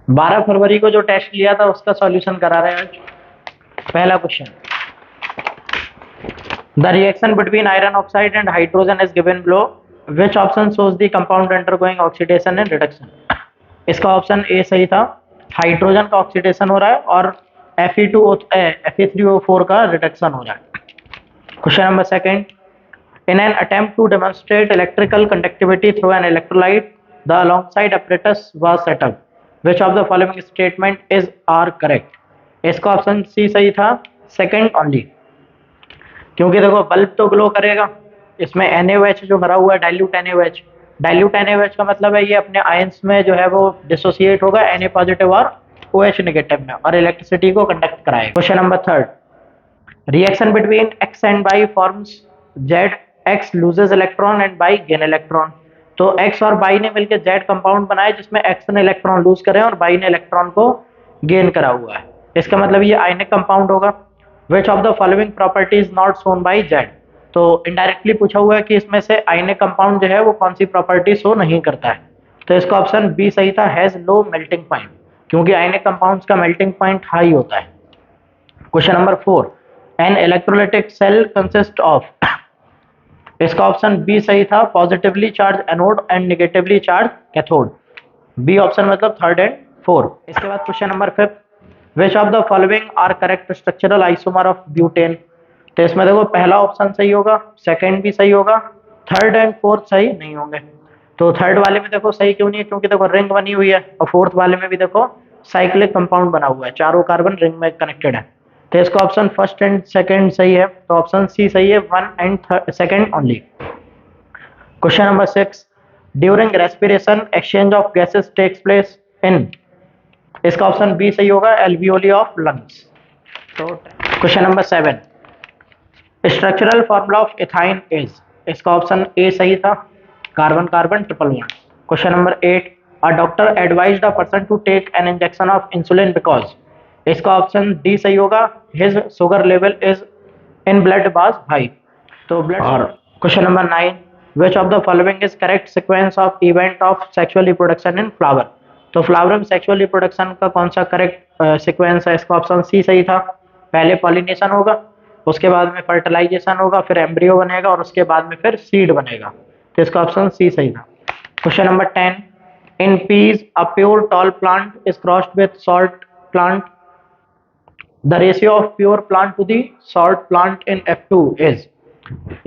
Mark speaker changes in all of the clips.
Speaker 1: 12 फरवरी को जो टेस्ट लिया था उसका सॉल्यूशन करा रहे हैं आज। पहला question, the reaction between iron oxide and hydrogen is given below, which option shows the compound undergoing oxidation and reduction. इसका ऑप्शन ए सही था, हाइड्रोजन का ऑक्सीडेशन हो रहा है और Fe3O4 का रिडक्शन हो रहा है। Question number second, in an attempt to demonstrate electrical conductivity through an electrolyte, the alongside apparatus was set up. Which of the following statement is are correct? इसका ऑप्शन सी सही था, second only. क्योंकि देखो bulb तो glow करेगा, इसमें NaOH जो भरा हुआ है डाइल्यूट NaOH, डाइल्यूट NaOH का मतलब है ये अपने आयंस में जो है वो डिसोसिएट होगा Na पॉजिटिव और OH नेगेटिव में और इलेक्ट्रिसिटी को कंडक्ट कराएगा। Question number third, reaction between X and Y forms Z, X loses electron and Y gain electron. तो X और Y ने मिलकर Z कंपाउंड बनाया जिसमें X ने इलेक्ट्रॉन लूज करे और Y ने इलेक्ट्रॉन को गेन करा हुआ है। इसका मतलब ये आयनिक कंपाउंड होगा। विच of the following property is not shown by Z। तो इनडायरेक्टली पूछा हुआ है कि इसमें से आयनिक कंपाउंड जो है वो कौन सी प्रॉपर्टी शो नहीं करता है। तो इसका ऑप्शन बी सही था, हैज लो मेल्टिंग पॉइंट, क्योंकि आयनिक कंपाउंड्स का मेल्टिंग पॉइंट हाई होता है। Question number 4, an electrolytic cell consist of. इसका ऑप्शन बी सही था, positively charge anode and negatively charge cathode. B option मतलब थर्ड एंड फोर्थ। इसके बाद question number 5, which of the following are correct structural isomer of butane. तो इसमें देखो पहला ऑप्शन सही होगा, सेकंड भी सही होगा, थर्ड एंड फोर्थ सही नहीं होंगे। तो थर्ड वाले में देखो सही क्यों नहीं है, क्योंकि देखो रिंग बनी हुई है, और फोर्थ वाले में भी देखो साइक्लिक कंपाउंड बना हुआ है, चारों कार्बन रिंग में कनेक्टेड है। तो इसका ऑप्शन फर्स्ट एंड सेकंड सही है, तो ऑप्शन सी सही है, one and second only. Question number 6, during respiration exchange of gases takes place in. इसका ऑप्शन बी सही होगा, एल्वियोली ऑफ लंग्स। तो question number 7, structural formula of ethyne is. इसका ऑप्शन ए सही था, carbon carbon triple bond. Question number 8, a doctor advised a person to take an injection of insulin because. इसका option D सही होगा, his sugar level is in blood was high. तो blood. और question number 9, which of the following is correct sequence of event of sexual reproduction in flower. तो flower में sexual reproduction का कौन सा करेक्ट सीक्वेंस है। इसका ऑप्शन सी सही था, पहले पॉलिनेशन होगा, उसके बाद में फर्टिलाइजेशन होगा, फिर एम्ब्रियो बनेगा और उसके बाद में फिर सीड बनेगा। तो इसका ऑप्शन सी सही था। Question number 10, in peas a pure tall plant is crossed with short plant, the ratio of pure plant to the short plant in F2 is.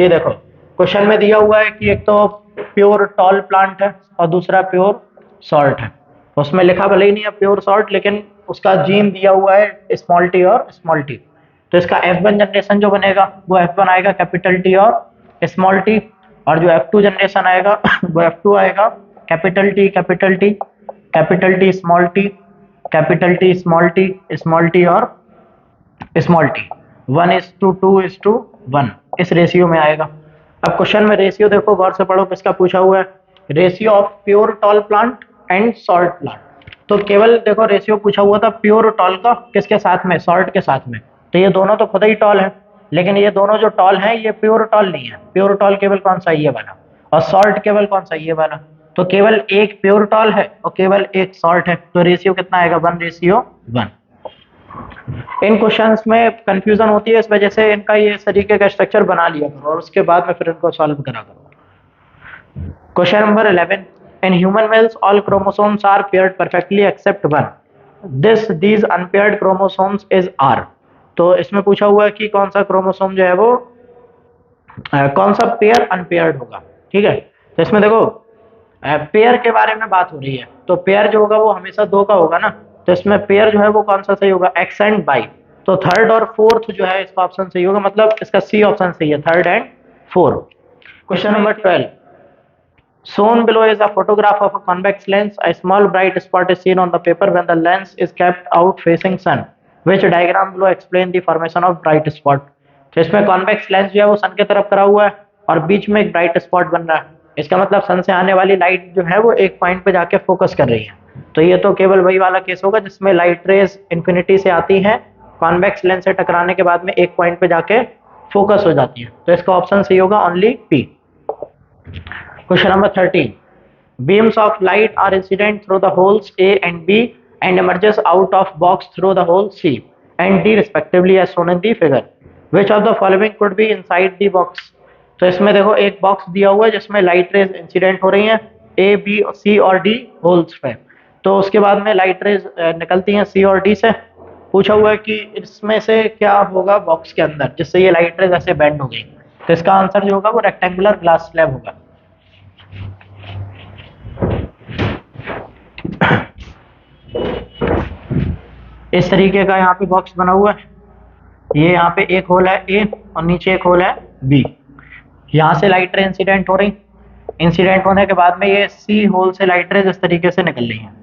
Speaker 1: ये देखो क्वेश्चन में दिया हुआ है कि एक तो प्योर टॉल प्लांट है और दूसरा प्योर शॉर्ट है। उसमें लिखा भले ही नहीं है प्योर शॉर्ट, लेकिन उसका जीन दिया हुआ है स्मॉल टी और स्मॉल टी। तो इसका F1 जनरेशन जो बनेगा वो F1 आएगा कैपिटल टी और स्मॉल टी, और जो F2 जनरेशन आएगा वो F2 आएगा capital T capital T capital T small T capital T small T और स्मॉल टी। 1:2:1 इस रेशियो में आएगा। अब क्वेश्चन में रेशियो देखो गौर से पढ़ो, किसका पूछा हुआ है, ratio of pure tall plant and short plant. तो केवल देखो रेशियो पूछा हुआ था प्योर टॉल का, किसके साथ में, शॉर्ट के साथ में। तो ये दोनों तो खुद ही टॉल है, लेकिन ये दोनों जो टॉल है ये प्योर टॉल नहीं है। प्योर टॉल केवल कौन सा, ये वाला, और शॉर्ट केवल कौन सा, ये वाला। तो केवल एक प्योर टॉल है और केवल एक शॉर्ट है, तो रेशियो कितना आएगा, 1:1। इन क्वेश्चंस में कंफ्यूजन होती है, इस वजह से इनका ये इस तरीके का स्ट्रक्चर बना लिया करो और उसके बाद में फिर इनको सॉल्व करा करो। Question number 11, in human males all chromosomes are paired perfectly except one, these unpaired chromosomes is are. तो इसमें पूछा हुआ है कि कौन सा क्रोमोसोम जो है वो कौन सा पेयर अनपेयर्ड होगा। ठीक है, तो इसमें देखो पेयर के बारे में बात हो रही है, तो पेयर जो होगा वो हमेशा दो का होगा ना। तो इसमें पेयर जो है वो कौन सा सही होगा, एक्स एंड वाई। तो थर्ड और फोर्थ जो है इसका ऑप्शन सही होगा, मतलब इसका सी ऑप्शन सही है, third and fourth. Question number 12, shown below is a photograph of a convex lens. A small bright spot is seen on the paper when the lens is kept out facing sun. Which diagram below explain the formation of bright spot? तो इसमें convex lens जो है वो सन की तरफ करा हुआ है और बीच में एक ब्राइट स्पॉट बन रहा है। इसका मतलब सन से आने वाली लाइट जो है वो एक पॉइंट पे जाके फोकस कर रही है। तो ये तो केवल वही वाला केस होगा जिसमें लाइट रेज इन्फिनिटी से आती है, कॉन्वेक्स लेंस से टकराने के बाद में एक पॉइंट पे जाके फोकस हो जाती है। तो इसका ऑप्शन सही होगा only P. Question number 13, beams of light are incident through the holes A and B and emerges out of box through the hole C and D respectively as shown in the figure. Which of the following could be inside the box? तो इसमें देखो एक box दिया हुआ है जिसमें light rays incident हो रही हैं ए बी सी और डी होल्स पे, तो उसके बाद में लाइट रेज निकलती हैं सी और डी से। पूछा हुआ है कि इसमें से क्या होगा बॉक्स के अंदर जिससे ये लाइट रेज ऐसे बेंड हो गई, तो इसका आंसर जो होगा वो रेक्टेंगुलर ग्लास स्लैब होगा। इस तरीके का यहाँ पे बॉक्स बना हुआ है, ये यहाँ पे एक होल है ए और नीचे एक होल है बी, यहाँ से लाइट रे इंसिडेंट हो रही, इंसिडेंट होने के बाद में ये सी होल से लाइट रेज इस तरीके से निकल रही हैं।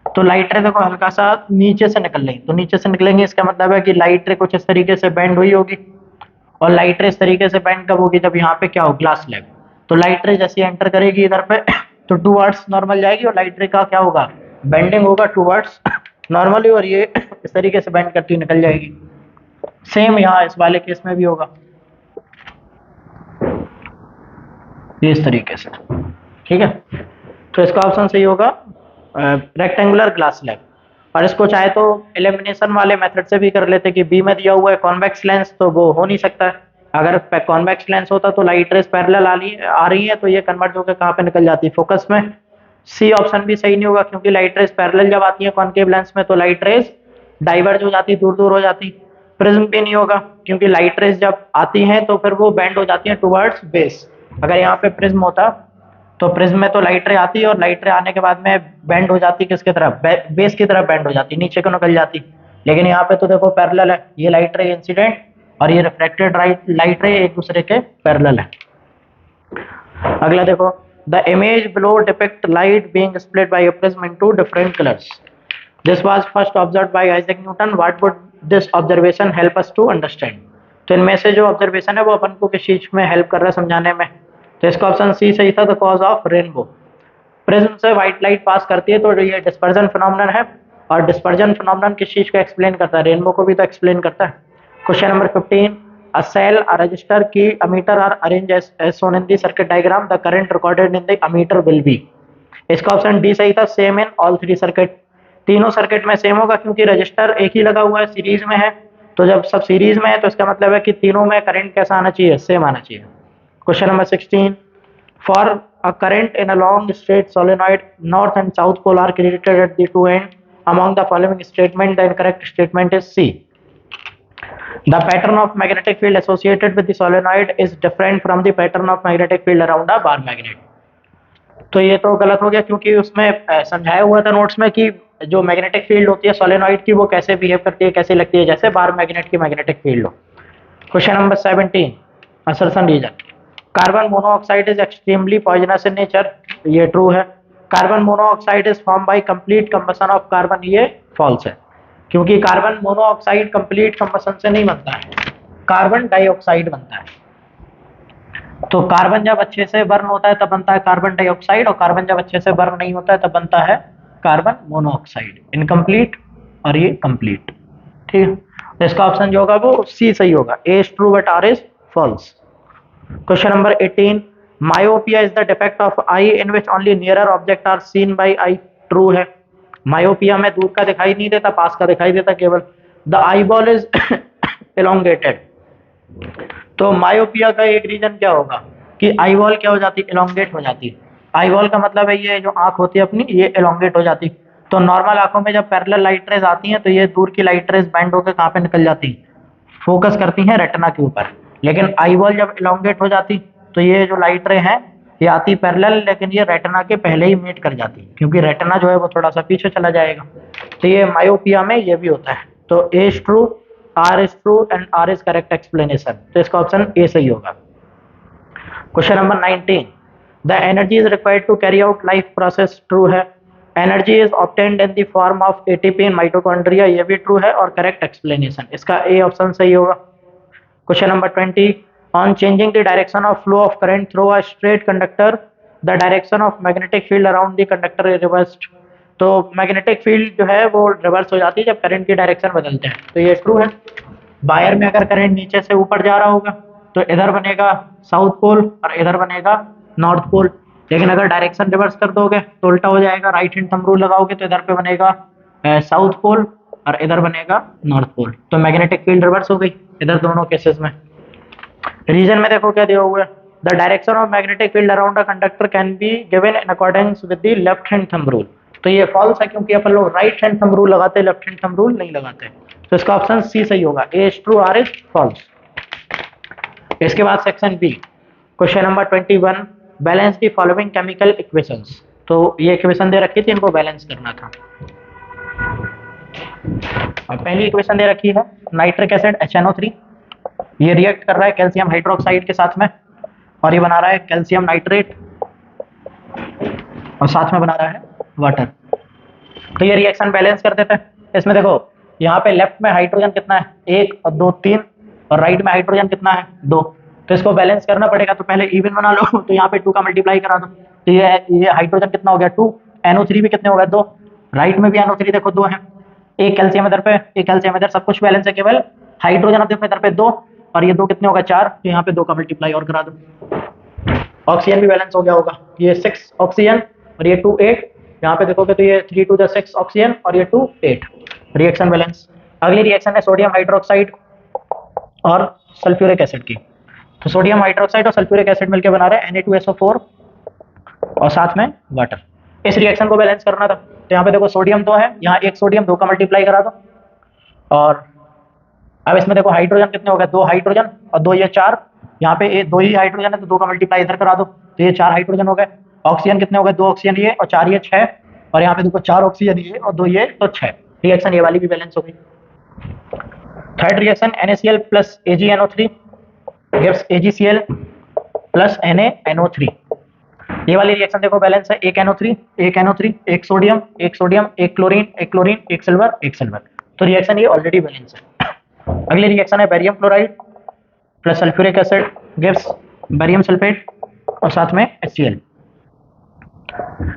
Speaker 1: तो लाइट रे देखो हल्का सा नीचे से निकल रही, तो नीचे से निकलेंगे इसका मतलब है कि लाइट रे कुछ इस तरीके से बेंड हुई होगी, और लाइट रे इस तरीके से बेंड कब होगी, जब यहाँ पे क्या हो ग्लास स्लैब। तो लाइट रे जैसे एंटर करेगी इधर पे तो टूवर्ड्स नॉर्मल जाएगी और लाइट रे का क्या होगा बेंडिंग होगा टूवर्ड्स नॉर्मली, और ये इस तरीके से बेंड करती हुई निकल जाएगी। सेम यहाँ इस वाले केस में भी होगा ये इस तरीके से, ठीक है। तो इसका ऑप्शन सही होगा रेक्टेंगुलर ग्लास स्लैब। और इसको चाहे तो एलिमिनेशन वाले मेथड से भी कर लेते कि बी में दिया हुआ है कॉन्वेक्स लेंस, तो वो हो नहीं सकता है। अगर कॉन्वेक्स लेंस होता तो लाइट रेज पैरेलल आ रही है तो ये कन्वर्ट होकर कहाँ पे निकल जाती है फोकस में। सी ऑप्शन भी सही नहीं होगा क्योंकि लाइट रेज पैरेलल जब आती है कॉनकेव लेंस में तो लाइट रेज डाइवर्ज हो जाती, दूर दूर हो जाती। प्रिज्म भी नहीं होगा क्योंकि लाइट रेज जब आती हैं तो फिर वो बेंड हो जाती है टुवर्ड्स बेस। अगर यहाँ पे प्रिज्म होता तो प्रिज्म में तो लाइट रे आती है और लाइट रे आने के बाद में बेंड हो जाती किसकी तरफ बेस की तरफ बेंड हो जाती, नीचे को निकल जाती। लेकिन यहाँ पे तो देखो पैरेलल है, ये लाइट रे इंसिडेंट और ये रिफ्लेक्टेड लाइट रे एक दूसरे के पैरेलल है। अगला देखो the image below depict light being split by a prism into different colours. This was first observed by Isaac Newton. What would this observation help us to understand. तो इनमें से जो ऑब्जर्वेशन है वो अपन को किस चीज में हेल्प कर रहा है समझाने में, तो इसका ऑप्शन सी सही था, the cause of rainbow. Prism से व्हाइट लाइट पास करती है तो ये डिस्पर्जन फिनोमेनन है, और डिस्पर्जन फिनोमेनन किस चीज को एक्सप्लेन करता है, रेनबो को भी तो एक्सप्लेन करता है। Question number 15 a cell a resistor key ammeter are arrange as shown in the circuit diagram, the current recorded in the ammeter will be. इसका ऑप्शन डी सही था, same in all three circuit. तीनों circuit में same होगा क्योंकि register एक ही लगा हुआ है सीरीज में है, तो जब सब सीरीज में है तो इसका मतलब है कि तीनों में करंट कैसा आना चाहिए सेम आना चाहिए। Question number 16 for a current in a long straight solenoid north and south pole are created at the two end among the following statement the incorrect statement is C. The pattern of magnetic field associated with the solenoid is different from the pattern of magnetic field around a bar magnet. तो ये तो गलत हो गया क्योंकि उसमें समझाया हुआ था नोट्स में कि जो मैग्नेटिक फील्ड होती है सोलेनॉइड की वो कैसे बिहेव करती है, कैसे लगती है, जैसे बार मैग्नेट की मैग्नेटिक फील्ड हो। Question number 17 assertion reason carbon monoxide is extremely poisonous in nature, ये ट्रू है। Carbon monoxide is form by complete combustion of carbon, ये फॉल्स है क्योंकि कार्बन मोनोऑक्साइड कंप्लीट कंबशन से नहीं बनता है, कार्बन डाइऑक्साइड बनता है। तो कार्बन जब अच्छे से बर्न होता है तब बनता है कार्बन डाइऑक्साइड, और कार्बन जब अच्छे से बर्न नहीं होता है तब बनता है कार्बन मोनोऑक्साइड, इनकम्प्लीट और ये कंप्लीट, ठीक है। तो इसका ऑप्शन जो होगा वो सी सही होगा, A is true but R is false. Question number 18 myopia is the defect of eye in which only nearer object are seen by eye, true है। मायोपिया में दूर का दिखाई नहीं देता, पास का दिखाई देता केवल। The eye ball is elongated, तो मायोपिया का एक रीजन क्या होगा कि आई बॉल क्या हो जाती है एलोंगेट हो जाती। आई बॉल का मतलब है ये जो आंख होती है अपनी ये एलोंगेट हो जाती। तो नॉर्मल आंखों में जब पैरेलल लाइट रेज आती हैं तो ये दूर की लाइट रेज बैंड होकर कहाँ पे निकल जाती, फोकस करती हैं रेटिना के ऊपर। लेकिन आई बॉल जब एलोंगेट हो जाती तो ये जो लाइट रे हैं ये आती पैरेलल, लेकिन ये रेटिना के पहले ही मीट कर जाती क्योंकि रेटिना जो है वो थोड़ा सा पीछे चला जाएगा। तो ये मायोपिया में ये भी होता है। तो A is true, R is true and R is correct explanation, तो इसका ऑप्शन ए सही होगा। Question number 19 the energy is required to carry out life process, true है। Energy is obtained in the form of ATP in mitochondria, ये भी true है और correct explanation, इसका ए ऑप्शन सही होगा। Question number 20 on changing the direction of flow of current through a straight conductor the direction of magnetic field around the conductor is reversed, तो magnetic field जो है वो reverse हो जाती है जब करंट की डायरेक्शन बदलते हैं, तो ये ट्रू है। वायर में अगर करंट नीचे से ऊपर जा रहा होगा तो इधर बनेगा साउथ पोल और इधर बनेगा नॉर्थ पोल, लेकिन अगर डायरेक्शन रिवर्स कर दोगे तो उल्टा हो जाएगा। राइट हैंड थंब रूल लगाओगे तो इधर पे बनेगा साउथ पोल और इधर बनेगा नॉर्थ पोल। तो मैग्नेटिक फील्ड रिवर्स हो गई इधर दोनों केसेस में। रीजन में देखो क्या दिया हुआ है, the direction of magnetic field around a conductor can be given in according with the left hand thumb rule. तो ये फॉल्स है क्योंकि अपन लोग राइट हैंड थंब रूल लगाते हैं, लेफ्ट हैंड थंब रूल नहीं लगाते। तो इसका ऑप्शन सी सही होगा, A is true, R is false. इसके बाद section B, question number 21, balance the following chemical equations. तो ये इक्वेशन दे रखी थी, इनको बैलेंस करना था। और पहली इक्वेशन दे रखी है नाइट्रिक एसिड HNO3, ये रिएक्ट कर रहा है कैल्शियम हाइड्रोक्साइड के साथ में और ये बना रहा है कैल्शियम नाइट्रेट और साथ में बना रहा है वाटर। तो ये रिएक्शन बैलेंस कर देते हैं। इसमें देखो यहाँ पे लेफ्ट में हाइड्रोजन कितना है, 1 और 2 3, और राइट में हाइड्रोजन कितना है, 2। तो इसको बैलेंस करना पड़ेगा, तो पहले इवन बना लो। तो यहाँ पे 2 का मल्टीप्लाई करा दो, तो ये हाइड्रोजन कितना हो गया 2, NO3 भी कितने हो गए 2, राइट में भी NO3 देखो 2 है, एक कैल्शियम इधर पे, एक कैल्शियम इधर, सब कुछ बैलेंस है, केवल हाइड्रोजन अब देखो इधर पे 2 और ये 2 कितने हो गए 4, तो यहाँ पे 2 का मल्टीप्लाई और करा दो। ऑक्सीजन भी बैलेंस हो गया होगा, ये 6 ऑक्सीजन और ये 2 8, यहाँ पे देखोगे तो ये 3 2 6 ऑक्सीजन और ये 2 8, रिएक्शन बैलेंस। अगली रिएक्शन है सोडियम हाइड्रोक्साइड और सल्फ्यूरिक एसिड की। तो सोडियम हाइड्रोक्साइड और सल्फ्यूरिक एसिड मिलकर बना रहे हैं Na2SO4 और साथ में वाटर। इस रिएक्शन को बैलेंस करना था, तो यहाँ पे देखो सोडियम 2 है, यहाँ एक सोडियम 2 का मल्टीप्लाई करा दो, और अब इसमें देखो हाइड्रोजन कितने हो गए 2 हाइड्रोजन और 2 ये 4, यहाँ पे 2 ही हाइड्रोजन है तो 2 का मल्टीप्लाई इधर करा दो, तो ये 4 हाइड्रोजन हो गए। ऑक्सीजन कितने हो गए 2 ऑक्सीजन ये और 4 ये 6, और यहाँ पे देखो 4 ऑक्सीजन ये और 2 ये तो 6, रिएक्शन ये वाली भी बैलेंस हो गई। Third reaction NaCl plus AgNO3 gives AgCl plus NaNO3। ये वाली रिएक्शन देखो बैलेंस है, एक NO3 एक NO3, एक सोडियम एक सोडियम, एक क्लोरीन एक क्लोरीन, एक सिल्वर एक सिल्वर। तो रिएक्शन ये ऑलरेडी बैलेंस है। अगली रिएक्शन है barium chloride plus sulphuric acid gives barium sulphate और साथ में HCl।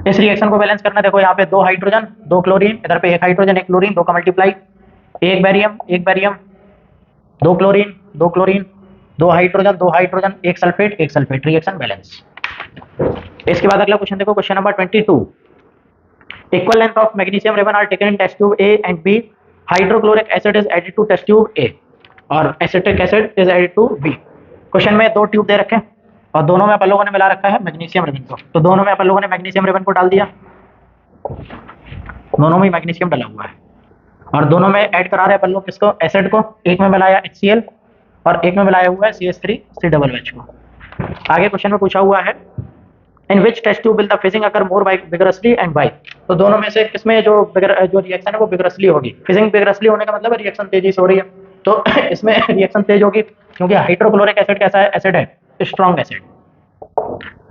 Speaker 1: इस रिएक्शन को बैलेंस करना, देखो यहाँ पे 2 हाइड्रोजन 2 क्लोरीन, इधर पे 1 हाइड्रोजन 1 क्लोरीन, 2 का मल्टीप्लाई, एक barium 2 chlorine 2 chlorine, 2 hydrogen 1 sulphate, reaction balance. इसके बाद अगला क्वेश्चन देखो, question number 22, equal length of magnesium ribbon are taken in test tube A and B, hydrochloric acid is added to test tube A और acetic acid is added to B। Question में 2 tube दे रखे हैं और दोनों में अपन लोगों ने मिला रखा है मैग्नीशियम रिबन को, तो दोनों में अपन लोगों ने मैग्नीशियम रिबन को डाल दिया, दोनों में मैग्नीशियम डाला हुआ है और दोनों में ऐड करा रहे हैं अपन लोग किसको, एसिड को। एक में मिलाया HCl और एक में मिलाया हुआ है CH3COOH को। आगे क्वेश्चन में पूछा हुआ है in which test tube will the fizzing occur more vigorously and Y. तो दोनों में से किसमें जो रिएक्शन है वो विगरसली होगी। फिजिंग विगरसली होने का मतलब है रिएक्शन तेजी से हो रही है, तो इसमें रिएक्शन तेज होगी क्योंकि हाइड्रोक्लोरिक एसिड कैसा है, एसिड है, स्ट्रॉन्ग एसिड।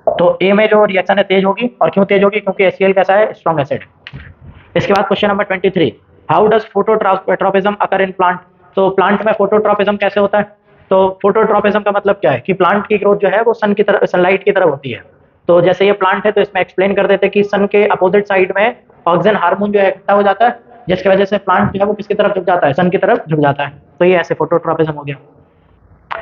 Speaker 1: तो ए में जो रिएक्शन है तेज होगी, और क्यों तेज होगी क्योंकि HCl कैसा है, स्ट्रॉन्ग एसिड। इसके बाद question number 23, how does phototropism occur in plant. तो प्लांट में फोटोट्रॉपिज्म कैसे होता है। तो फोटोट्रॉपिज्म का मतलब क्या है कि प्लांट की ग्रोथ जो है वो सन की तरफ, सनलाइट की तरफ होती है। तो जैसे ये प्लांट है तो इसमें एक्सप्लेन कर देते हैं कि सन के अपोजिट साइड में ऑक्सीजन हार्मोन जो है इकट्ठा हो जाता है, जिसकी वजह से प्लांट जो है वो किसकी तरफ झुक जाता है, सन की तरफ झुक जाता है। तो ये ऐसे फोटोट्रॉपिज्म हो गया।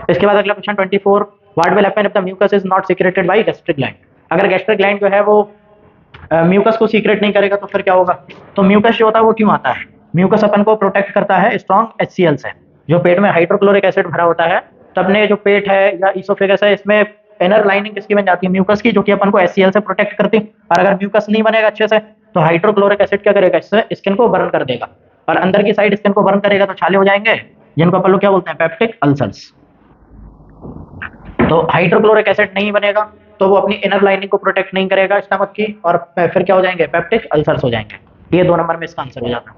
Speaker 1: इसके बाद अगला question 24, what will happen if the mucus is not secreted by gastric gland. अगर गैस्ट्रिक ग्लैंड जो है वो म्यूकस को सीक्रेट नहीं करेगा तो फिर क्या होगा। तो म्यूकस जो होता है वो क्यों आता है, म्यूकस अपन को प्रोटेक्ट करता है स्ट्रॉन्ग HCl से। जो पेट में हाइड्रोक्लोरिक एसिड भरा होता है, तो अपने जो पेट है या इसोफेगस है, इसमें इनर लाइनिंग किसकी बन जाती है, म्यूकस की, जो कि अपन को HCl से प्रोटेक्ट करती है। और अगर म्यूकस नहीं बनेगा अच्छे से तो हाइड्रोक्लोरिक एसिड क्या करेगा, इससे स्किन को बर्न कर देगा, और अंदर की साइड स्किन को बर्न करेगा तो छाले हो जाएंगे, जिनको अपन लोग क्या बोलते हैं, पेप्टिक अल्सर्स। तो हाइड्रोक्लोरिक एसिड नहीं बनेगा तो वो अपनी इनर लाइनिंग को प्रोटेक्ट नहीं करेगा स्टमक की, और फिर क्या हो जाएंगे, पेप्टिक अल्सर्स हो जाएंगे। ये 2 नंबर में इसका आंसर हो जाता है।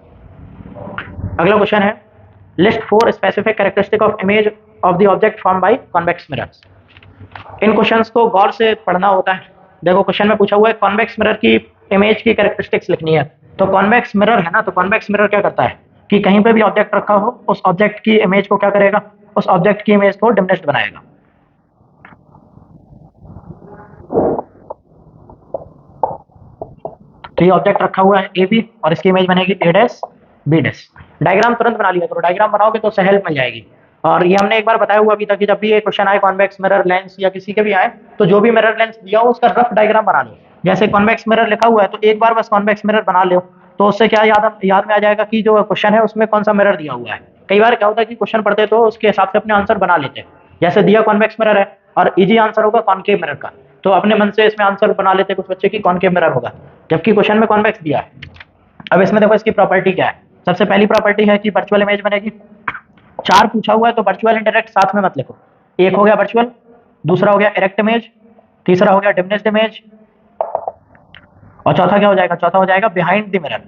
Speaker 1: अगला क्वेश्चन है list 4 specific characteristic of image of the object form by convex mirrors. In questions को गौर से पढ़ना होता है। देखो क्वेश्चन में पूछा हुआ है कॉन्वेक्स मिरर की इमेज की कैरेक्टरिस्टिक्स लिखनी है। तो कॉन्वेक्स मिरर है ना, तो कॉन्वेक्स मिरर क्या करता है कि कहीं पे भी ऑब्जेक्ट रखा हो उस ऑब्जेक्ट की इमेज को क्या करेगा, उस ऑब्जेक्ट की इमेज को डिमिनिश्ड बनाएगा। तो ये ऑब्जेक्ट रखा हुआ है AB और इसकी इमेज बनेगी A' B'। डायग्राम तुरंत बना लिया करो, डायग्राम बनाओगे तो हेल्प मिल जाएगी। और ये हमने एक बार बताया हुआ अभी तक कि जब भी ये क्वेश्चन आए कॉन्वेक्स मिरर लेंस या किसी के भी आए, तो जो भी मिरर लेंस दिया हो उसका रफ डायग्राम बना लो। जैसे कॉन्वेक्स मिरर लिखा हुआ है तो एक बार बस कॉन्वेक्स मिरर बना लो, तो उससे क्या याद में आ जाएगा कि जो क्वेश्चन है उसमें कौन सा मिरर दिया हुआ है। कई बार क्या होता है कि क्वेश्चन पढ़ते तो उसके हिसाब से अपने आंसर बना लेते हैं, जैसे दिया कॉन्वेक्स मिरर है और इजी आंसर होगा कॉनकेव मिरर का, तो अपने मन से इसमें आंसर बना लेते कुछ बच्चे की कॉनकेव मिरर होगा, जबकि क्वेश्चन में कॉन्वेक्स दिया है। अब इसमें देखो इसकी प्रॉपर्टी क्या है। सबसे पहली प्रॉपर्टी है कि वर्चुअल इमेज बनेगी। 4 पूछा हुआ है तो वर्चुअल इंडायरेक्ट साथ में मत लिखो। एक हो गया वर्चुअल, दूसरा हो गया इरेक्ट इमेज, तीसरा हो गया डिमिनिश्ड इमेज, और चौथा क्या हो जाएगा, चौथा हो जाएगा बिहाइंड द मिरर।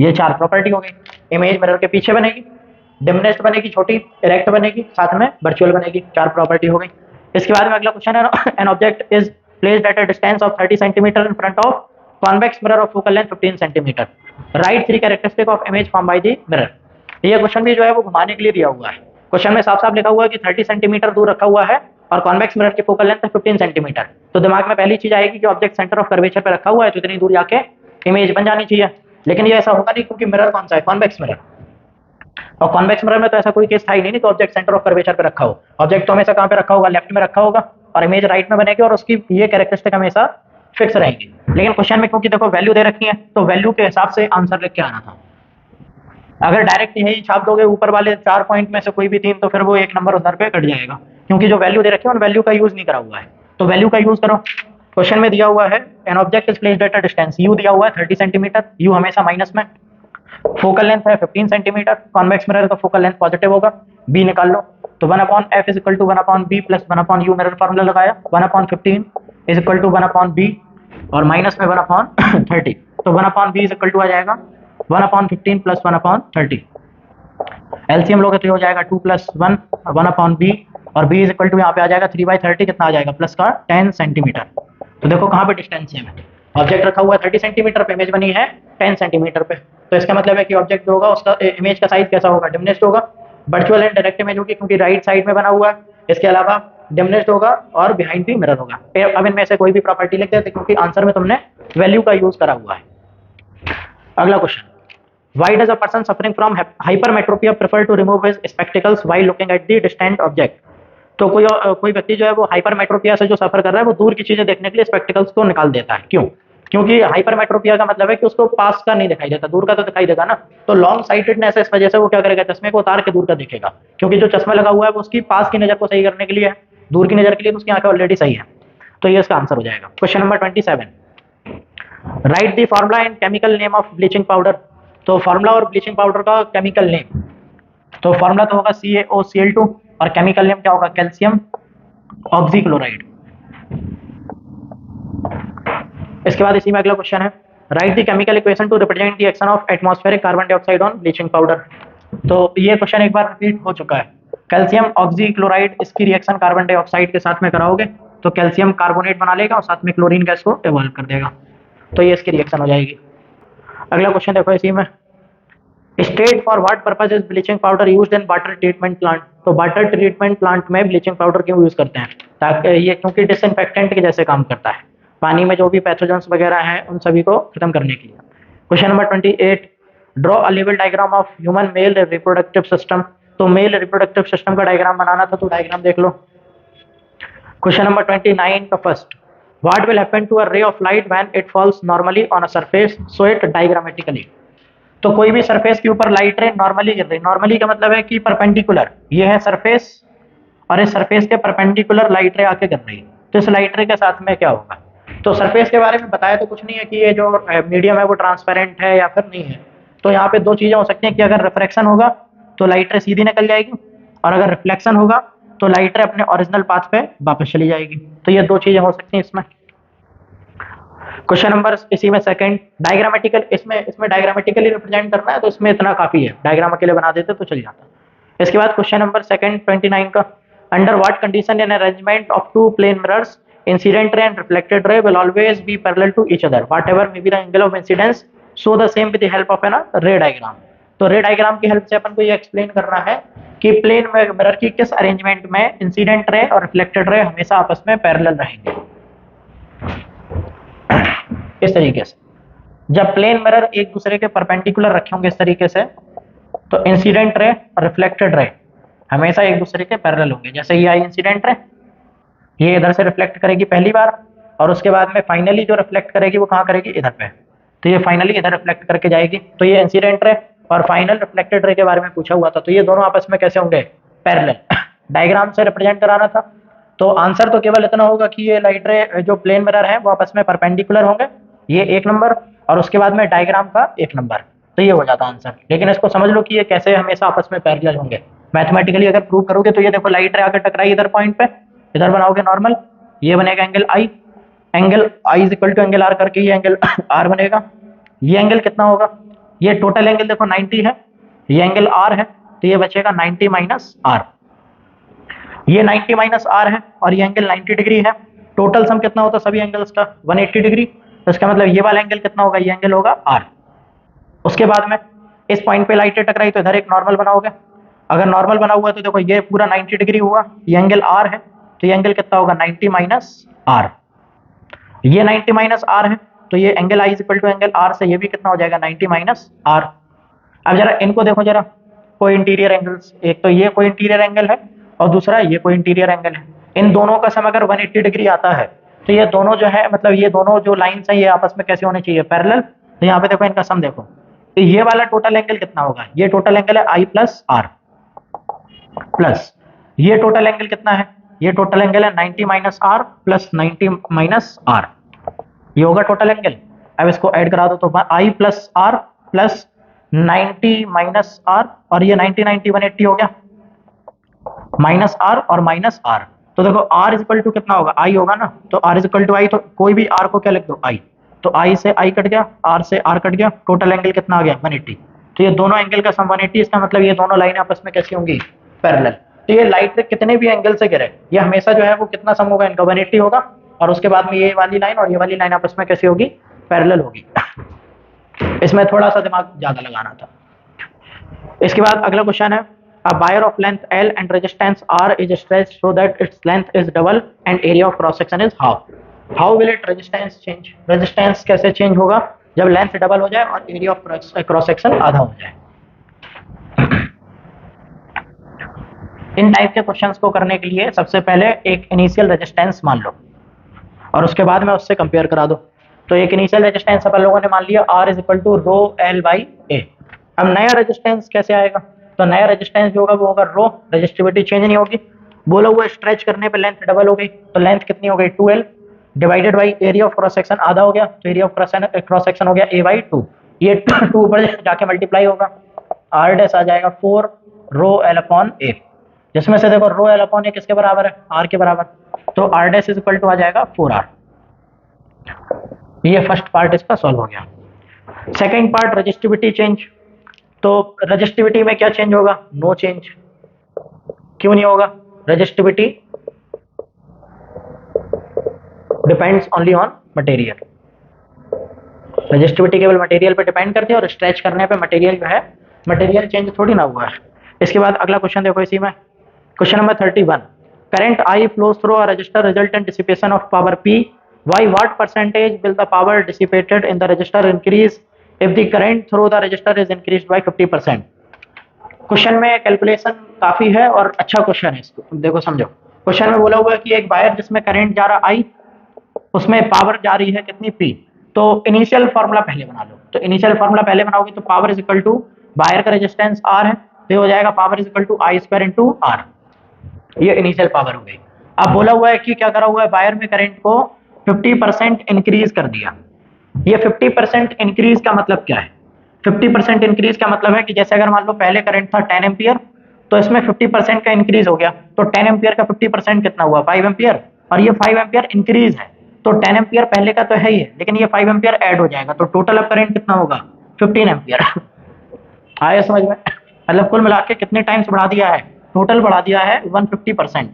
Speaker 1: ये 4 प्रॉपर्टी हो गई। इमेज मिरर के पीछे बनेगी, डिमिनिश्ड बनेगी छोटी, इरेक्ट बनेगी, साथ में वर्चुअल बनेगी। 4 प्रॉपर्टी हो गई। इसके बाद में अगला क्वेश्चन है, an object is placed at a distance of 30 centimetre in front of convex mirror of focal length 15 centimetre, right 3 characteristic of image form by the mirror. ये क्वेश्चन भी जो है वो घुमाने के लिए दिया हुआ है। क्वेश्चन में साफ साफ लिखा हुआ है कि 30 सेंटीमीटर दूर रखा हुआ है और कॉन्वेक्स मिरर की फोकल लेंथ है 15 सेंटीमीटर। तो दिमाग में पहली चीज आएगी कि ऑब्जेक्ट सेंटर ऑफ कर्वेचर पे रखा हुआ है तो इतनी दूर जाके इमेज बन जानी चाहिए, लेकिन ये ऐसा होगा नहीं क्योंकि मिरर कौन सा है, कॉन्वेक्स मिरर, और कॉन्वेक्स मिरर में तो ऐसा कोई केस था ही नहीं तो ऑब्जेक्ट सेंटर ऑफ कर्वेचर पे रखा हो। ऑब्जेक्ट तो हमेशा कहाँ पे रखा होगा, लेफ्ट में रखा होगा, और इमेज राइट में बनेगी और उसकी ये कैरेक्टरिस्टिक हमेशा फिक्स रहेंगी। लेकिन क्वेश्चन में क्योंकि देखो वैल्यू दे रखी है तो वैल्यू के हिसाब से आंसर लिख के आना था। अगर डायरेक्ट यही छाप दोगे ऊपर वाले 4 पॉइंट में से कोई भी 3 तो फिर वो 1 नंबर उधर पे कट जाएगा, क्योंकि जो वैल्यू दे रखी है उन वैल्यू का यूज नहीं करा हुआ है, तो वैल्यू का यूज करो। क्वेश्चन में दिया हुआ है an object is placed at a distance, u दिया हुआ है 30 सेंटीमीटर, यू हमेशा माइनस में, फोकल लेंथ है 15 सेंटीमीटर, कॉन्वेक्स मिरर का फोकल लेंथ पॉजिटिव होगा, बी निकाल लो। तो 1/f is equal to 1/b plus 1/u mirror formula लगाया, 1/15 इज इक्वल टू 1/b और माइनस में 1/30, तो 1/b इज इक्वल टू आ जाएगा 1/15 प्लस 1/30। एलसीएम लोगे तो ये हो जाएगा 2 प्लस 1 1/b और b इज इक्वल टू यहाँ पे आ जाएगा 3/30, कितना आ जाएगा प्लस का 10 सेंटीमीटर। तो देखो कहाँ पे डिस्टेंस है, ऑब्जेक्ट रखा हुआ है 30 सेंटीमीटर पे, इमेज बनी है 10 सेंटीमीटर पे, तो इसका मतलब है कि ऑब्जेक्ट जो होगा उसका इमेज का साइज कैसा होगा, डिमिनिश्ड होगा। वर्चुअल एंड डायरेक्ट इमेज होगी क्योंकि राइट साइड में बना हुआ है, इसके अलावा डिमिनिश्ड होगा और बिहाइंड भी मिरर होगा। अब इनमें से कोई भी प्रॉपर्टी लिख देते क्योंकि आंसर में तुमने वैल्यू का यूज करा हुआ है। अगला question, why does a person suffering from hypermetropia prefer to remove his spectacles while looking at the distant object? तो कोई व्यक्ति जो है वो हाइपरमेट्रोपिया से जो सफर कर रहा है वो दूर की चीजें देखने के लिए स्पेक्टिकल्स को निकाल देता है। क्यों? क्योंकि हाइपरमेट्रोपिया का मतलब है कि उसको पास का नहीं दिखाई देता, दूर का तो दिखाई देगा ना, तो लॉन्ग साइटेडनेस है, इस वजह से वो क्या करेगा, चश्मे को उतार के दूर का देखेगा, क्योंकि जो चश्मा लगा हुआ है वो उसकी पास की नजर को सही करने के लिए है, दूर की नजर के लिए तो उसकी आंखें ऑलरेडी सही है। तो ये इसका आंसर हो जाएगा। Question number 27, right the formula and chemical name of bleaching powder. तो फॉर्मूला और ब्लीचिंग पाउडर का केमिकल नेम, तो फॉर्मूला तो होगा CaOCl2 और केमिकल नेम क्या होगा, कैल्शियम ऑक्सीक्लोराइड। इसके बाद इसी में अगला क्वेश्चन है, right the chemical equation two represent the action of atmospheric carbon dioxide on bleaching powder. तो ये क्वेश्चन एक बार रिपीट हो चुका है। कैल्शियम ऑक्सीक्लोराइड, इसकी रिएक्शन कार्बन डाइऑक्साइड के साथ में कराओगे तो कैल्शियम कार्बोनेट बना लेगा और साथ में क्लोरीन गैस को इवॉल्व कर देगा, तो ये इसकी रिएक्शन हो जाएगी। अगला क्वेश्चन देखो इसी में, state for what purpose is bleaching powder used in water treatment plant. तो वाटर ट्रीटमेंट प्लांट में ब्लीचिंग पाउडर क्यों यूज करते हैं, ताकि ये क्योंकि डिसइंफेक्टेंट के जैसे काम करता है, पानी में जो भी पैथोजेंस वगैरह हैं उन सभी को खत्म करने के लिए। क्वेश्चन नंबर 28, ड्रॉ अ लेवल diagram of human male reproductive system. तो मेल रिप्रोडक्टिव सिस्टम का डायग्राम बनाना था, तो डायग्राम देख लो। क्वेश्चन नंबर 29 का first, what will happen to a ray of light when it falls normally on a surface, show it diagrammatically. तो कोई भी सरफेस के ऊपर लाइट रे नॉर्मली गिर रही, नॉर्मली का मतलब है कि परपेंडिकुलर, ये है सरफेस और इस सरफेस के परपेंडिकुलर लाइट रे आके गिर रही है, तो इस लाइट रे के साथ में क्या होगा। तो सरफेस के बारे में बताया तो कुछ नहीं है कि ये जो मीडियम है वो ट्रांसपेरेंट है या फिर नहीं है, तो यहाँ पे 2 चीजें हो सकती हैं कि अगर रिफ्रैक्शन होगा तो लाइट रे सीधी निकल जाएगी, और अगर रिफ्लेक्शन होगा तो लाइट रे अपने ओरिजिनल पाथ पे वापस चली जाएगी, तो ये 2 चीजें हो सकती हैं इसमें। क्वेश्चन नंबर इसी में सेकंड, डायग्रामेटिकल, इसमें डायग्रामेटिकली रिप्रेजेंट करना है तो इसमें इतना काफी है, डायग्राम अकेले बना देते तो चल जाता। इसके बाद क्वेश्चन नंबर सेकंड 29 का, under what condition in arrangement of 2 plane mirrors incident ray and reflected ray will always be parallel to each other whatever may be the angle of incidence, show the same with the help of an ray diagram. तो ray diagram की help से अपन को ये explain करना है कि plane mirror की किस अरेंजमेंट में इंसिडेंट रे और रिफ्लेक्टेड रे हमेशा आपस में पैरेलल रहेंगे। इस तरीके से जब प्लेन मिरर एक दूसरे के परपेंडिकुलर रखे होंगे इस तरीके से, तो इंसिडेंट रे और रिफ्लेक्टेड रे हमेशा एक दूसरे के पैरेलल होंगे। जैसे ये आई इंसिडेंट रे, ये इधर से रिफ्लेक्ट करेगी पहली बार और उसके बाद में फाइनली जो रिफ्लेक्ट करेगी वो कहाँ करेगी, इधर पे। तो ये फाइनली इधर रिफ्लेक्ट करके जाएगी। तो ये इंसिडेंट रे और फाइनल रिफ्लेक्टेड रे के बारे में पूछा हुआ था, तो ये दोनों आपस में कैसे होंगे, पैरेलल। डायग्राम से रिप्रेजेंट कराना था, तो आंसर तो केवल इतना होगा कि ये लाइट रे जो प्लेन मिरर है वो आपस में परपेंडिकुलर होंगे, ये एक नंबर, और उसके बाद में डायग्राम का एक नंबर, तो ये हो जाता आंसर। लेकिन इसको समझ लो कि ये कैसे हमेशा आपस में पैरेलल होंगे। मैथमेटिकली अगर प्रूव करोगे तो ये देखो लाइट रे आकर टकराई इधर पॉइंट पे, इधर बनाओगे नॉर्मल, ये बनेगा angle i, angle i is equal to angle r करके ये एंगल आर बनेगा। ये एंगल कितना होगा, ये टोटल एंगल देखो 90 है, ये एंगल आर है, तो ये बचेगा 90 माइनस आर। ये 90 माइनस आर है और ये एंगल 90 डिग्री है। टोटल सम कितना होता है सभी एंगल्स का, 180 डिग्री। तो इसका मतलब ये वाला एंगल कितना होगा, ये एंगल होगा आर। उसके बाद में इस पॉइंट पे लाइटें टकराई तो इधर एक नॉर्मल बनाओगे। अगर नॉर्मल बना हुआ है तो देखो ये पूरा 90 डिग्री हुआ, ये एंगल आर है, तो ये एंगल कितना होगा 90 माइनस आर। ये 90 माइनस आर है, तो ये angle i is equal to angle r से ये भी कितना हो जाएगा 90 माइनस आर। अब जरा इनको देखो जरा, कोई इंटीरियर एंगल्स, एक तो ये कोई इंटीरियर एंगल है और दूसरा ये कोई इंटीरियर एंगल है। इन दोनों का सम अगर 180 डिग्री आता है तो ये दोनों जो है मतलब ये दोनों जो लाइन्स हैं ये आपस में कैसे होने चाहिए, पैरेलल। तो यहाँ पे देखो इनका सम देखो, तो ये वाला टोटल एंगल कितना होगा, ये टोटल एंगल है आई प्लस आर, प्लस ये टोटल एंगल कितना है, ये टोटल एंगल है 90 minus r plus 90 minus r, ये होगा टोटल एंगल। अब इसको ऐड करा दो तो I plus are plus 90 minus R, और ये 90 90 180 हो गया, माइनस आर और माइनस आर। तो देखो आर इज इक्वल टू कितना होगा, आई होगा ना, तो आर इज इक्वल टू आई, तो कोई भी आर को क्या लिख दो आई, तो आई से आई कट गया, आर से आर कट गया, टोटल एंगल कितना आ गया 180। तो ये दोनों एंगल का सम 180, इसका मतलब ये दोनों लाइन आपस में कैसी होंगी, पैरेलल। तो ये लाइट से कितने भी एंगल से गिरे ये हमेशा जो है वो कितना सम होगा इनका 180 होगा, और उसके बाद में ये वाली लाइन और ये वाली लाइन आपस में कैसी होगी, पैरेलल होगी। इसमें थोड़ा सा दिमाग ज्यादा लगाना था। इसके बाद अगला क्वेश्चन है, a wire of length L and resistance R is stretched so that its length is double and area of cross section is half. How will it resistance change? Resistance कैसे change होगा जब length double हो जाए और area of cross section आधा हो जाए। इन type के क्वेश्चंस को करने के लिए सबसे पहले एक इनिशियल रेजिस्टेंस मान लो और उसके बाद में उससे कंपेयर करा दो। तो एक इनिशियल रेजिस्टेंस अपन लोगों ने मान लिया R is equal to rho L by A. अब नया रेजिस्टेंस कैसे आएगा, तो नया रेजिस्टेंस जो होगा वो होगा रो, रेजिस्टिविटी चेंज नहीं होगी। बोला हुआ स्ट्रेच करने पे लेंथ डबल हो गई, तो लेंथ कितनी हो गई 2L divided by area of cross section आधा हो गया, तो एरिया ऑफ क्रॉस सेक्शन हो गया A बाई 2। ये 2 ऊपर जाके मल्टीप्लाई होगा, R डैश आ जाएगा 4 रो एल अपॉन ए, जिसमें से देखो रो एल अपॉन ए किसके बराबर है, R के बराबर, तो R dash is equal to आ जाएगा 4R। ये फर्स्ट पार्ट इसका सॉल्व हो गया। सेकेंड पार्ट रेजिस्टिविटी चेंज, तो रेजिस्टिविटी में क्या चेंज होगा, नो चेंज। क्यों नहीं होगा, resistivity depends only on material, resistivity केवल मटेरियल पे डिपेंड करती है और स्ट्रेच करने पे मटेरियल जो है मटेरियल चेंज थोड़ी ना हुआ है। इसके बाद अगला क्वेश्चन देखो इसी में, question number 31, current I flows through a resistor result in dissipation of power P. Why what percentage will the power dissipated in the resistor increase if the current through the resistor is increased by 50%? Question में calculation काफी है और अच्छा question है, इसको देखो समझो। Question में बोला हुआ है कि एक वायर जिसमें करंट जा रहा I, उसमें पावर जा रही है कितनी P। तो इनिशियल फार्मूला पहले बना लो, तो इनिशियल फार्मूला पहले बनाओगे तो power is equal to wire का रेजिस्टेंस R है, तो हो जाएगा power is equal to I square into R। ये इनिशियल पावर हो गई। अब बोला हुआ है कि क्या करा हुआ है, वायर में करंट को 50% इंक्रीज कर दिया। ये 50% इंक्रीज का मतलब क्या है, 50% इंक्रीज का मतलब है कि जैसे अगर मान लो पहले करंट था 10 एम्पियर, तो इसमें 50% का इंक्रीज हो गया, तो 10 एम्पियर का 50% कितना हुआ 5 एम्पियर, और ये 5 एम्पियर इंक्रीज है, तो 10 एम्पियर पहले का तो है ही है, लेकिन ये 5 एम्पियर ऐड हो जाएगा, तो टोटल अब करंट कितना होगा 15 एम्पियर। आया समझ में, मतलब कुल मिला के कितने टाइम्स बढ़ा दिया है, टोटल बढ़ा दिया है 150%।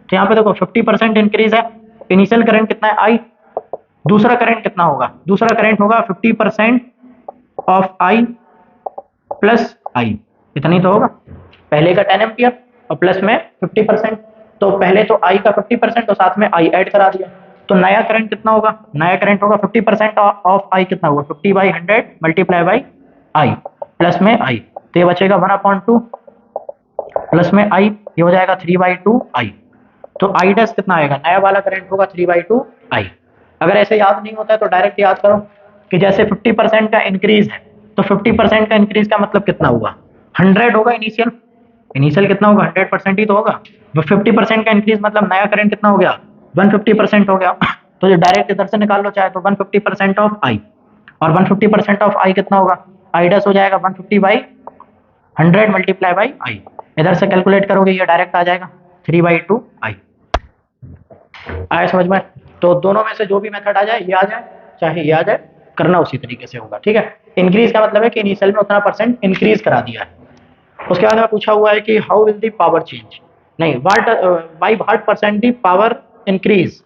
Speaker 1: तो यहाँ पे देखो 50% इंक्रीज है, इनिशियल करंट कितना है I, दूसरा करंट कितना होगा, दूसरा करंट होगा 50% ऑफ I प्लस I, इतना ही तो होगा, पहले का 10 एम्पियर और प्लस में 50%, तो पहले तो I का 50% और साथ में I ऐड करा दिया, तो नया करंट कितना होगा, नया करंट होगा 50% ऑफ I कितना हुआ 50/100 मल्टीप्लाई बाई I प्लस में I, तो ये बचेगा 1/2 प्लस में I, ये हो जाएगा 3/2 I। तो I डैश कितना आएगा, नया वाला करंट होगा 3/2 I। अगर ऐसे याद नहीं होता है तो डायरेक्ट याद करो कि जैसे 50% का इंक्रीज है, तो 50% का इंक्रीज का मतलब कितना हुआ, 100 होगा इनिशियल। इनिशियल कितना होगा, 100% ही तो होगा। तो 50% का इंक्रीज मतलब नया करंट कितना हो गया, 150% हो गया। तो जो डायरेक्ट इधर से निकाल लो चाहे तो 150% ऑफ आई, और 150% ऑफ आई कितना होगा, आई डैश हो जाएगा 150/100 मल्टीप्लाई बाई आई। इधर से कैलकुलेट करोगे ये डायरेक्ट आ जाएगा 3/2 आई। आया समझ में? तो दोनों में से जो भी मेथड आ जाए, ये आ जाए चाहे ये आ जाए, करना उसी तरीके से होगा, ठीक है। इंक्रीज का मतलब है कि इनिशियल में उतना परसेंट इंक्रीज करा दिया है। उसके बाद में पूछा हुआ है कि how will the power change, नहीं what by what percent the power increase.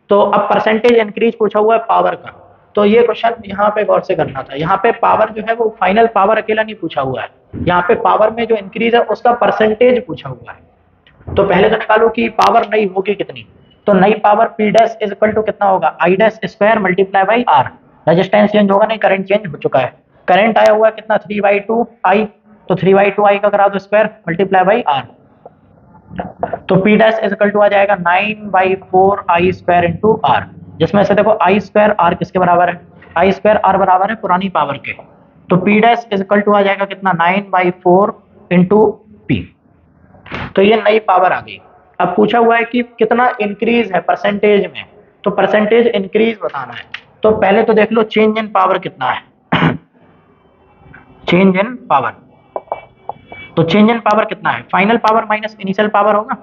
Speaker 1: तो अब परसेंटेज इंक्रीज पूछा हुआ है पावर का, तो ये क्वेश्चन यहाँ पे गौर से करना था। यहाँ पे पावर जो है वो फाइनल पावर अकेला नहीं पूछा हुआ है, यहाँ पे पावर में जो इंक्रीज है उसका परसेंटेज पूछा हुआ है। तो पहले तो निकालो कि पावर नई होगी कितनी, तो नई power p dash is equal to कितना होगा, i dash square multiply by r. Resistance change होगा नहीं, करंट चेंज हो चुका है। करंट आया हुआ है कितना, 3/2 आई, तो 3/2 आई का करा दो स्क्वायर मल्टीप्लाई बाई आर। तो P dash is equal to आ जाएगा 9/4 आई स्क्वायर इंटू आर, जिसमें से देखो आई स्क्वायर आर किसके बराबर है, आई स्क्वायर आर बराबर है पुरानी पावर के। तो P dash is equal to आ जाएगा कितना, 9/4 इंटू पी। तो ये नई पावर आ गई। अब पूछा हुआ है कि कितना इंक्रीज है परसेंटेज में, तो परसेंटेज इंक्रीज बताना है। तो पहले तो देख लो चेंज इन पावर कितना है। चेंज इन पावर, तो चेंज इन पावर कितना है, final power minus initial power होगा।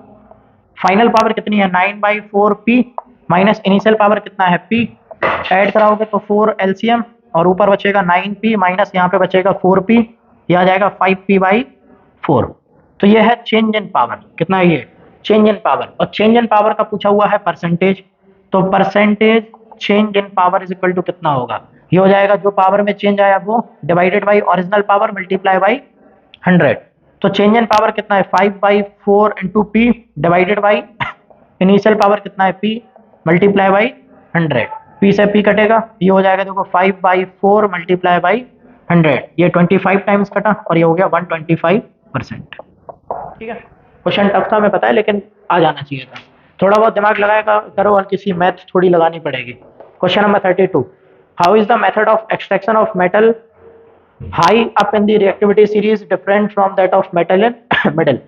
Speaker 1: फाइनल पावर कितनी है, 9/4 पी माइनस इनिशियल पावर कितना है पी। ऐड कराओगे तो 4 एलसीएम, और ऊपर बचेगा 9p माइनस यहाँ पे बचेगा 4p, ये आ जाएगा 5p/4। तो ये है चेंज इन पावर, कितना है ये चेंज इन पावर। और चेंज इन पावर का पूछा हुआ है परसेंटेज, तो percentage change in power is equal to कितना होगा, ये हो जाएगा जो पावर में चेंज आया वो divided by original power multiply by 100। तो चेंज इन पावर कितना है, 5/4 into P divided by initial power कितना है पी मल्टीप्लाई बाई 100। पी से पी कटेगा, ये हो जाएगा देखो 5/4 मल्टीप्लाई बाई 100, ये 25 टाइम्स कटा और ये हो गया 125%। ठीक है, क्वेश्चन टफ था मैं पता है, लेकिन आ जाना चाहिए था। थोड़ा बहुत दिमाग लगाएगा करो और किसी मैथ थोड़ी लगानी पड़ेगी। Question number 32, how is the method of extraction of metal high up in the reactivity series different from that of metal in middle.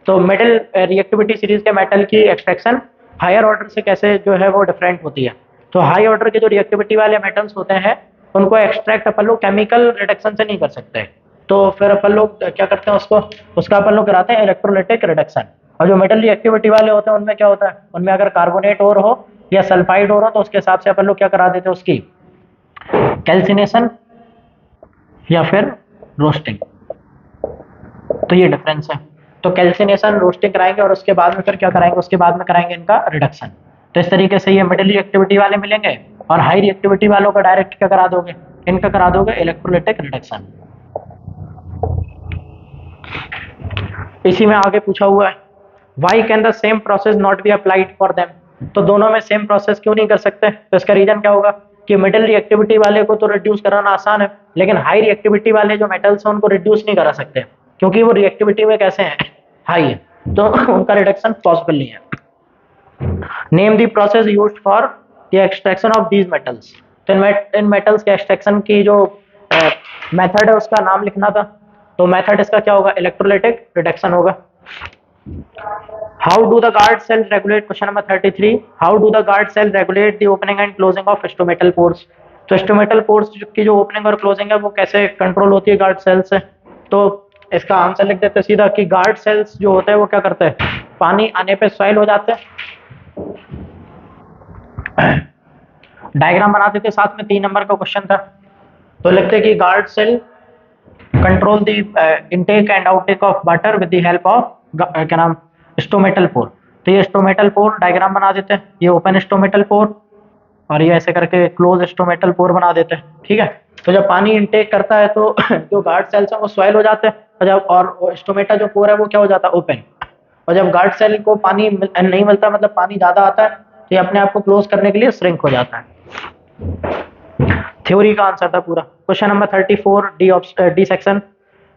Speaker 1: तो मिडिल रिएक्टिविटी सीरीज के मेटल की एक्सट्रैक्शन हायर ऑर्डर से कैसे जो है वो डिफरेंट होती है। तो हाई ऑर्डर के जो रिएक्टिविटी वाले मेटल्स होते हैं उनको एक्सट्रैक्ट अपन लोग केमिकल रिडक्शन से नहीं कर सकते, तो फिर अपन लोग क्या करते हैं उसका अपन लोग कराते हैं इलेक्ट्रोलाइटिक रिडक्शन। और जो मेटल रिएक्टिविटी वाले होते हैं उनमें क्या होता है, उनमें अगर कार्बोनेट और हो या सल्फाइड और हो तो उसके हिसाब से अपन लोग क्या करा देते हैं उसकी कैल्सिनेशन या फिर रोस्टिंग। तो ये डिफरेंस है। तो कैल्सिनेशन रोस्टिंग कराएंगे और उसके बाद में फिर क्या कराएंगे, उसके बाद में कराएंगे इनका रिडक्शन। तो इस तरीके से ये मिडिल रिएक्टिविटी वाले मिलेंगे और हाई रिएक्टिविटी वालों का डायरेक्ट क्या करा दोगे, इनका करा दोगे इलेक्ट्रोलाइटिक रिडक्शन। इसी में आगे पूछा हुआ है why can the same process not be applied for them. तो दोनों में सेम प्रोसेस क्यों नहीं कर सकते, तो इसका रीजन क्या होगा कि मिडिल रिएक्टिविटी वाले को तो रिड्यूस कराना आसान है, लेकिन हाई रिएक्टिविटी वाले जो मेटल्स हैं उनको रिड्यूस नहीं करा सकते क्योंकि वो रिएक्टिविटी में कैसे हैं, हाई है, तो उनका रिडक्शन पॉसिबल नहीं है। Name the process used for the extraction of these metals. तो इन मेटल्स के एक्सट्रैक्शन की जो मेथड है उसका नाम लिखना था। तो मेथड इसका क्या होगा, इलेक्ट्रोलाइटिक रिडक्शन होगा। How do the guard cells regulate, question number 33, how do the guard cells regulate the opening and closing of stomatal pores। तो stomatal pores की जो ओपनिंग और क्लोजिंग है वो कैसे कंट्रोल होती है गार्ड सेल से। तो इसका आंसर लिख देते सीधा कि गार्ड सेल्स जो होते हैं वो क्या करते हैं, पानी आने पे सॉइल हो जाते हैं। डायग्राम बनाते थे साथ में, 3 नंबर का क्वेश्चन था। तो लिखते कि guard cell control the intake and outtake of water with the help of क्या नाम, स्टोमेटल पोर। तो ये स्टोमेटल पोर डायग्राम बना देते हैं, ये ओपन स्टोमेटल पोर और ये ऐसे करके क्लोज स्टोमेटल पोर बना देते हैं। ठीक है, तो जब पानी इनटेक करता है तो जो गार्ड सेल्स हैं वो स्वेल हो जाते हैं, और जब और स्टोमेटा जो पोर है वो क्या हो जाता है, ओपन। और जब गार्ड सेल को पानी नहीं मिलता, मतलब पानी ज्यादा आता है, तो ये अपने आप को क्लोज करने के लिए श्रिंक हो जाता है। थ्योरी का आंसर था पूरा। Question number 34 D section,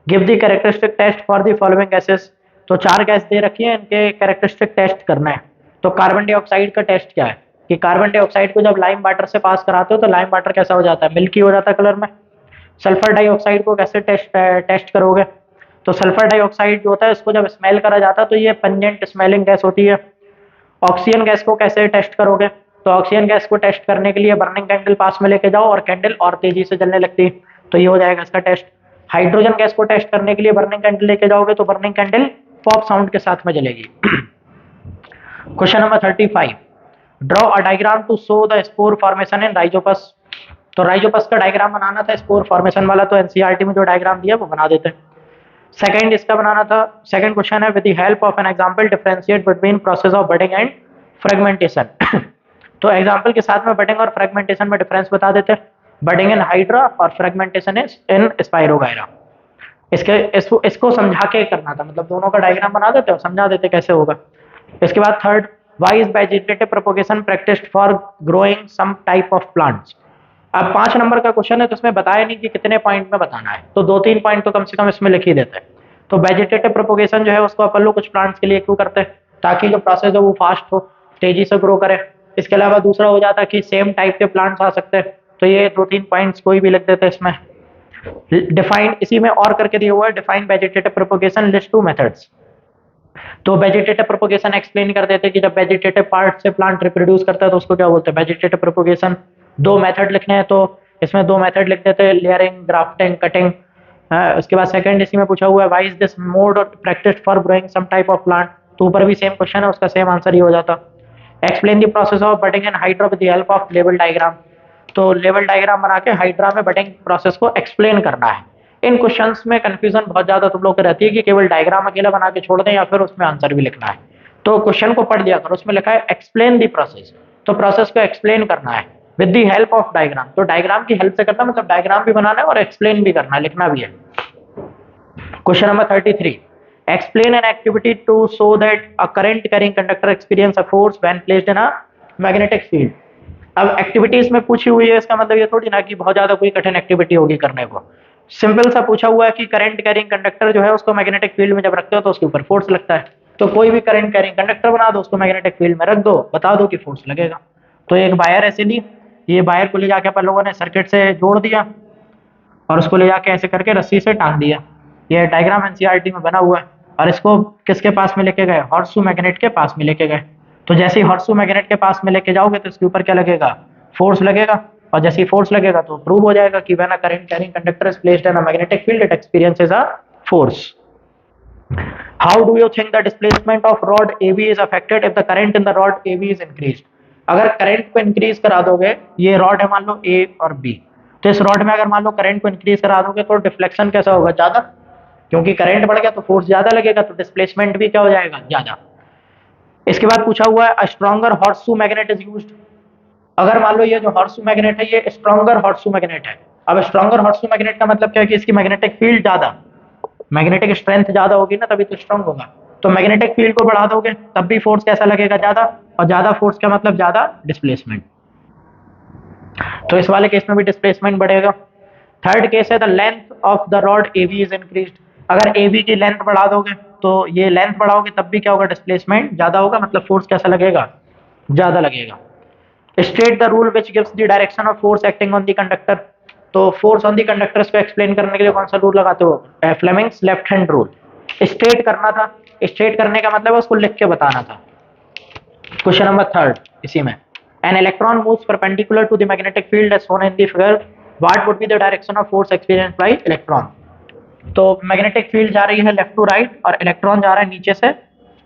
Speaker 1: give the characteristic test for the following gases. तो 4 गैस दे रखी है, इनके कैरेक्टरिस्टिक टेस्ट करना है। तो कार्बन डाइऑक्साइड का टेस्ट क्या है, कि कार्बन डाइऑक्साइड को जब लाइम वाटर से पास कराते हो तो लाइम वाटर कैसा हो जाता है, मिल्की हो जाता है कलर में। सल्फर डाइऑक्साइड को कैसे टेस्ट करोगे, तो सल्फर डाइऑक्साइड जो होता है इसको जब स्मेल करा जाता है तो ये पंजेंट स्मेलिंग गैस होती है। ऑक्सीजन गैस को कैसे टेस्ट करोगे, तो ऑक्सीजन गैस को टेस्ट करने के लिए बर्निंग कैंडल पास में लेके जाओ और कैंडल और तेजी से जलने लगती है, तो ये हो जाएगा इसका टेस्ट। हाइड्रोजन गैस को टेस्ट करने के लिए बर्निंग कैंडल लेके जाओगे तो बर्निंग कैंडल पॉप साउंड के साथ में जलेगी। Question number 35, draw a diagram to show the spore formation in rhizopus. तो राइजोपस का डायग्राम बनाना था स्पोर फॉर्मेशन वाला, तो एनसीईआरटी में जो डायग्राम दिया वो बना देते हैं। सेकंड इसका बनाना था, सेकंड क्वेश्चन है, with the help of an example differentiate between process of budding and fragmentation. तो एग्जांपल के साथ में बडिंग और फ्रेगमेंटेशन में डिफरेंस बता देते हैं। बडिंग इन हाइड्रा और फ्रेगमेंटेशन इन स्पाइरोगायरा। इसको समझा के करना था, मतलब दोनों का डायग्राम बना देते और समझा देते कैसे होगा। इसके बाद third, why is vegetative propagation practised for growing some type of plants. अब 5 नंबर का क्वेश्चन है तो इसमें बताया नहीं कि कितने पॉइंट में बताना है, तो 2-3 पॉइंट तो कम से कम इसमें लिख ही देते हैं। तो वेजिटेटिव प्रोपोगेशन जो है उसको अपन लोग कुछ प्लांट्स के लिए क्यों करते हैं, ताकि जो प्रोसेस है वो फास्ट हो, तेजी से ग्रो करे। इसके अलावा दूसरा हो जाता है कि सेम टाइप के प्लांट्स आ सकते हैं, तो ये 2-3 पॉइंट्स कोई भी लिख देते हैं इसमें। डिफाइन इसी में और करके दिया हुआ है, define vegetative propagation, list 2 methods. तो वेजिटेटिव प्रोपोगेशन एक्सप्लेन कर देते हैं कि जब वेजिटेटिव पार्ट से प्लांट रिप्रोड्यूस करता है तो उसको क्या बोलते हैं, वेजिटेटिव प्रोपोगेशन। 2 मेथड लिखने हैं तो इसमें 2 मेथड लिख देते हैं, लेयरिंग, ग्राफ्टिंग, कटिंग। उसके बाद सेकंड इसी में पूछा हुआ है, why is this mode practised for growing some type of plant. तो ऊपर भी सेम क्वेश्चन है, उसका सेम आंसर ही हो जाता। Explain the process of budding and hydra with the help of level diagram. तो लेवल डायग्राम बना के हाइड्रा में बडिंग प्रोसेस को एक्सप्लेन करना है। इन क्वेश्चंस में कंफ्यूजन बहुत ज्यादा तुम लोग को रहती है कि केवल डायग्राम अकेला बना के छोड़ दें या फिर उसमें आंसर भी लिखना है। तो क्वेश्चन को पढ़ दिया करो, उसमें लिखा है एक्सप्लेन दी प्रोसेस, तो प्रोसेस को एक्सप्लेन करना है with the help of diagram. तो डायग्राम की हेल्प से करना मतलब डायग्राम भी बनाना है और एक्सप्लेन भी करना है, लिखना भी है। Question number 33, explain an activity to show that a current carrying conductor experience a force when placed in a magnetic field. अब एक्टिविटीज में पूछी हुई है, इसका मतलब ये थोड़ी ना कि बहुत ज्यादा कोई कठिन एक्टिविटी होगी करने को। सिंपल सा पूछा हुआ है कि करंट कैरिंग कंडक्टर जो है उसको मैग्नेटिक फील्ड में जब रखते हो तो उसके ऊपर फोर्स लगता है। तो कोई भी करंट कैरिंग कंडक्टर बना दो, उसको मैग्नेटिक फील्ड में रख दो, बता दो कि फोर्स लगेगा। तो एक वायर ऐसे ली, ये वायर को ले जाके अपन लोगों ने सर्किट से जोड़ दिया और उसको ले जाके ऐसे करके रस्सी से टांग दिया। ये डायग्राम एनसीईआरटी में बना हुआ है। और इसको किसके पास में लेके गए, हॉर्सशू मैग्नेट के पास में लेके गए। तो जैसे ही हॉर्सशू मैग्नेट के पास में लेके जाओगे तो इसके ऊपर क्या लगेगा, फोर्स लगेगा। और जैसे ही फोर्स लगेगा तो प्रूव हो जाएगा कि when a current carrying conductor is placed in a magnetic field it experiences a force. How do you think the displacement of rod AB is affected if the current in the rod AB is increased. अगर current को increase करा दोगे, ये rod है मान लो A और B, तो इस रॉड में अगर मान लो करंट को इंक्रीज करा दोगे तो डिफ्लेक्शन कैसा होगा, ज्यादा, क्योंकि करंट बढ़ गया तो फोर्स ज्यादा लगेगा, तो डिस्प्लेसमेंट भी क्या हो जाएगा, ज्यादा। इसके बाद पूछा हुआ है, a stronger horseshoe magnet is used. अगर मान लो ये जो हॉर्सशू मैग्नेट है ये स्ट्रॉन्गर हॉर्सशू मैग्नेट है। अब स्ट्रॉन्गर हॉर्सशू मैग्नेट का मतलब क्या है कि इसकी मैग्नेटिक फील्ड ज्यादा, मैग्नेटिक स्ट्रेंथ ज्यादा होगी ना, तभी तो स्ट्रॉन्ग होगा। तो मैग्नेटिक फील्ड को बढ़ा दोगे तब भी फोर्स कैसा लगेगा, ज्यादा। और ज्यादा फोर्स का मतलब ज्यादा डिस्प्लेसमेंट, तो इस वाले केस में भी डिस्प्लेसमेंट बढ़ेगा। थर्ड केस है, the length of the rod AB is increased. अगर AB की लेंथ बढ़ा दोगे तो ये लेंथ बढ़ाओगे तब भी क्या होगा, डिस्प्लेसमेंट ज्यादा होगा, मतलब फोर्स कैसा लगेगा, ज्यादा लगेगा। State the rule which gives the direction of force acting on the conductor. तो फोर्स ऑन द कंडक्टर्स को एक्सप्लेन करने के लिए कौन सा रूल लगाते हो, Fleming's left hand rule. State करना था, स्टेट करने का मतलब उसको लिख के बताना था। क्वेश्चन नंबर 3 इसी में, an electron moves perpendicular to the magnetic field as shown in the figure, what would be the direction of force experienced by electron. तो मैग्नेटिक फील्ड जा रही है लेफ्ट टू राइट और इलेक्ट्रॉन जा रहा है नीचे से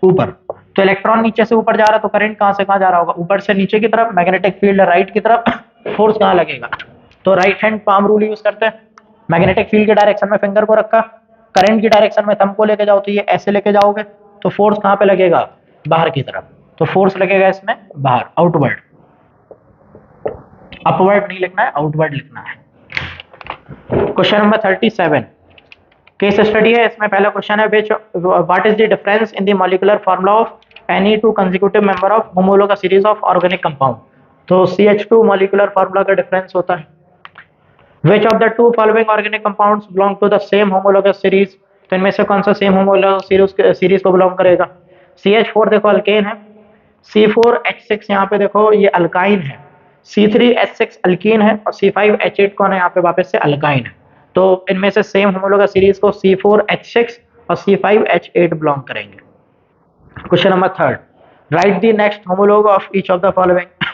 Speaker 1: ऊपर। तो इलेक्ट्रॉन नीचे से ऊपर जा रहा है तो करंट कहां से कहां जा रहा होगा, ऊपर से नीचे की तरफ, मैग्नेटिक फील्ड राइट की तरफ, फोर्स कहां लगेगा। तो right hand palm rule use करते हैं। मैग्नेटिक फील्ड के डायरेक्शन में फिंगर को रखा, करंट की डायरेक्शन में थंब को लेके जाओ, तो ये ऐसे लेके जाओगे तो फोर्स कहां पे लगेगा, बाहर की तरफ। तो फोर्स लगेगा इसमें बाहर, आउटवर्ड। अपवर्ड नहीं लिखना है, आउटवर्ड लिखना है। क्वेश्चन नंबर 37 केस स्टडी है। इसमें पहला क्वेश्चन है, what is the difference in the molecular formula of any two consecutive member of homologous series of organic compound. तो CH2 मॉलिक्यूलर फार्मूला का डिफरेंस होता है। Which of the two following organic compounds belong to the same homologous series। तो इनमें से कौन सा same homologous series को बिलोंग करेगा। CH4 देखो अल्केन है, C4H6 यहाँ पे देखो ये अल्काइन है, C3H6 अल्कीन है और C5H8 कौन है यहाँ पे वापस से अल्काइन है। तो इनमें से सेम होमोलोगस सीरीज को C4H6 और C5H8 बिलोंग करेंगे। Question number third, right the next homologue of each of the following.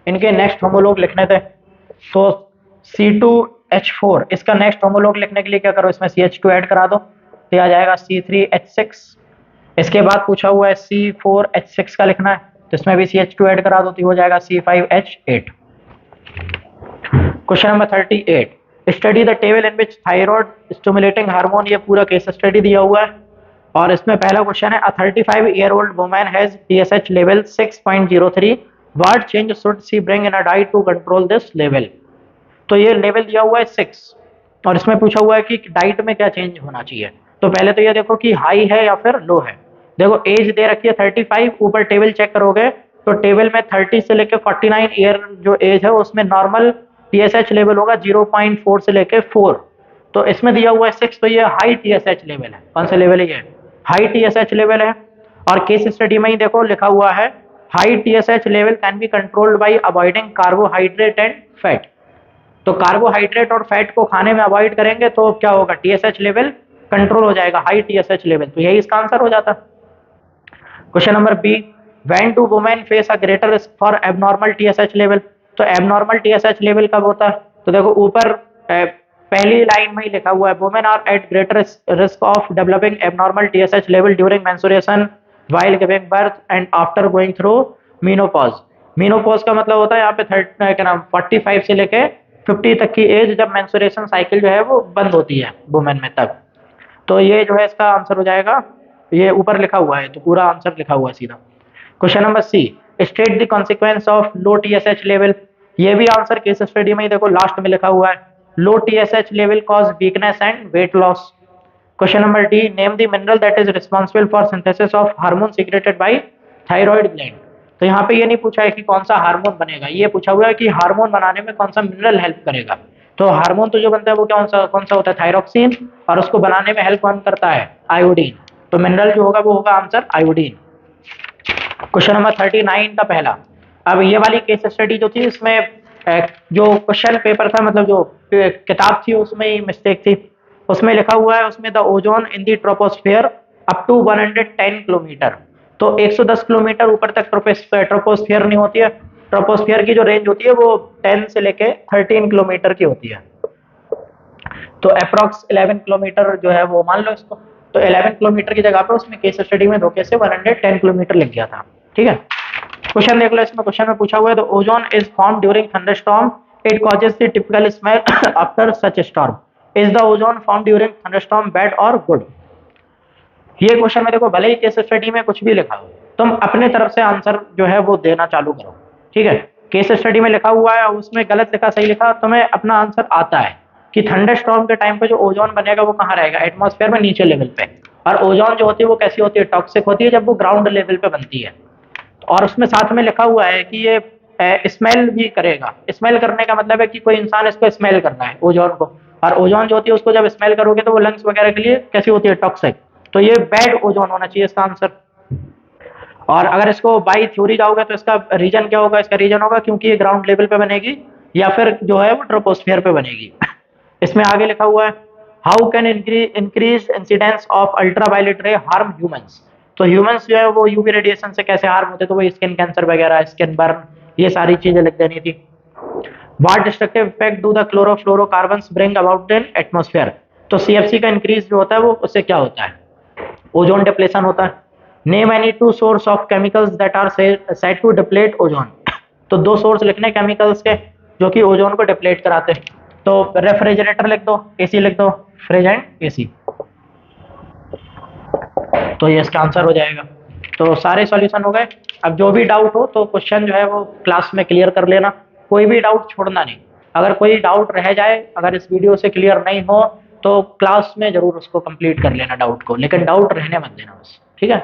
Speaker 1: इनके नेक्स्ट होमोलॉग लिखने थे, तो C2H4 इसका नेक्स्ट होमोलॉग लिखने के लिए क्या करो, इसमें CH2 ऐड करा दो, तो आ जाएगा C3H6। इसके बाद पूछा हुआ है C4H6 का लिखना है, तो इसमें भी CH2 ऐड करा दो, तो हो जाएगा C5H8। Question number 38, study the table in which thyroid stimulating hormone, ये पूरा केस स्टडी दिया हुआ है और इसमें पहला क्वेश्चन है, अ 35-year-old woman has TSH level 6.03, what change should she bring in a diet to control this level। तो ये लेवल दिया हुआ है 6 और इसमें पूछा हुआ है कि डाइट में क्या चेंज होना चाहिए। तो पहले तो ये देखो कि हाई है या फिर लो है। देखो एज दे रखी है 35, ऊपर टेबल चेक करोगे तो टेबल में 30 से लेके 49 ईयर जो एज है उसमें नॉर्मल TSH लेवल होगा 0.4 से लेके 4, तो इसमें दिया हुआ है 6, तो ये हाई TSH लेवल है। कौन सा लेवल है ये, हाई TSH लेवल है। और केस स्टडी में ही देखो लिखा हुआ है, high TSH level can be controlled by avoiding carbohydrate and fat. तो कार्बोहाइड्रेट और फैट को खाने में अवॉइड करेंगे तो क्या होगा, TSH लेवल कंट्रोल हो जाएगा, हाई TSH लेवल। तो यही इसका आंसर हो जाता। Question number B, when do women face a greater risk for abnormal TSH level. तो एबनॉर्मल TSH लेवल कब होता है, तो देखो ऊपर पहली लाइन में ही लिखा हुआ है, women are at greater risk of developing abnormal TSH level during menstruation, while giving birth and after going through menopause. Menopause का मतलब होता है यहाँ पे क्या नाम 45 से लेके 50 तक की एज, जब मेंस्ट्रुएशन साइकिल जो है वो बंद होती है वुमेन में तब। तो ये जो है इसका आंसर हो जाएगा, ये ऊपर लिखा हुआ है तो पूरा आंसर लिखा हुआ है सीधा। Question number C, state the consequence of low TSH level. ये भी आंसर केस स्टडी में ही देखो लास्ट में लिखा हुआ है, लो TSH level cause weakness and weight loss. Question number D, name the mineral that is responsible for synthesis of hormone secreted by thyroid gland. तो यहाँ पे ये नहीं पूछा है कि कौन सा हार्मोन बनेगा, ये पूछा हुआ है कि हार्मोन बनाने में कौन सा मिनरल हेल्प करेगा। तो हार्मोन तो जो बनता है वो कौन सा होता है, थायरोक्सिन, और उसको बनाने में हेल्प कौन करता है, आयोडीन। तो मिनरल जो होगा वो होगा आंसर आयोडीन। क्वेश्चन नंबर 39 का पहला, अब ये वाली केस स्टडी जो थी इसमें जो क्वेश्चन पेपर था, मतलब जो किताब थी उसमें ही मिस्टेक थी। उसमें लिखा हुआ है, उसमें the ozone in the troposphere up to 110 kilometre. तो 110 किलोमीटर ऊपर तक ट्रोपोस्फियर नहीं होती है, ट्रोपोस्फियर की जो रेंज होती है वो 10 से लेके 13 किलोमीटर की होती है। तो अप्रॉक्स 11 किलोमीटर जो है वो मान लो इसको, तो 11 किलोमीटर की जगह पे उसमें केस स्टडी में धोखे से 110 किलोमीटर लिख गया था। ठीक है, क्वेश्चन देख लो, इसमें क्वेश्चन में पूछा हुआ है, the ozone is form during thunderstorm, it causes the typical smell after such storm, is the ozone form during thunderstorm bad और गुड। ये क्वेश्चन में देखो भले ही केस स्टडी में कुछ भी लिखा हो, तुम अपने तरफ से आंसर जो है वो देना चालू करो। ठीक है, केस स्टडी में लिखा हुआ है उसमें गलत लिखा सही लिखा, तुम्हें अपना आंसर आता है कि थंडरस्टॉर्म के टाइम पे जो ओजोन बनेगा वो कहाँ रहेगा, एटमॉस्फेयर में नीचे लेवल पे। और ओजोन जो होती है वो कैसी होती है, टॉक्सिक होती है जब वो ग्राउंड लेवल पे बनती है। और उसमें साथ में लिखा हुआ है कि ये स्मेल भी करेगा। स्मेल करने का मतलब है कि कोई इंसान इसको स्मेल करना है ओजोन को, और ओजोन जो होती है उसको जब स्मेल करोगे तो वो लंग्स वगैरह के लिए कैसी होती है, टॉक्सिक। तो ये बैड ओजोन होना चाहिए इसका आंसर। और अगर इसको बाई थ्योरी जाओगे तो इसका रीजन क्या होगा, इसका रीजन होगा क्योंकि ये ग्राउंड लेवल पे बनेगी या फिर जो है वो ट्रोपोस्फियर पे बनेगी। इसमें आगे लिखा हुआ है, how can increase incidence of ultraviolet रे हार्म ह्यूमंस। तो ह्यूमंस जो है वो यूवी रेडिएशन से कैसे हार्म होते, तो वो स्किन कैंसर वगैरह, स्किन बर्न, ये सारी चीजें लिख देनी थी। What destructive effect do the chlorofluorocarbons bring about in atmosphere. तो CFC का इंक्रीज जो होता है वो उससे क्या होता है, ओजोन डिप्लेशन होता है। Name any two source of chemicals that are said to deplete ozone. तो दो सोर्स लिखने केमिकल्स के जो कि ओजोन को डिप्लेट कराते हैं। तो रेफ्रिजरेटर लिख दो, AC लिख दो, फ्रिज एंड AC। तो ये इसका आंसर हो जाएगा। तो सारे सॉल्यूशन हो गए। अब जो भी डाउट हो तो क्वेश्चन जो है वो क्लास में क्लियर कर लेना, कोई भी डाउट छोड़ना नहीं। अगर कोई डाउट रह जाए, अगर इस वीडियो से क्लियर नहीं हो तो क्लास में जरूर उसको कंप्लीट कर लेना डाउट को, लेकिन डाउट रहने मत देना बस। ठीक है।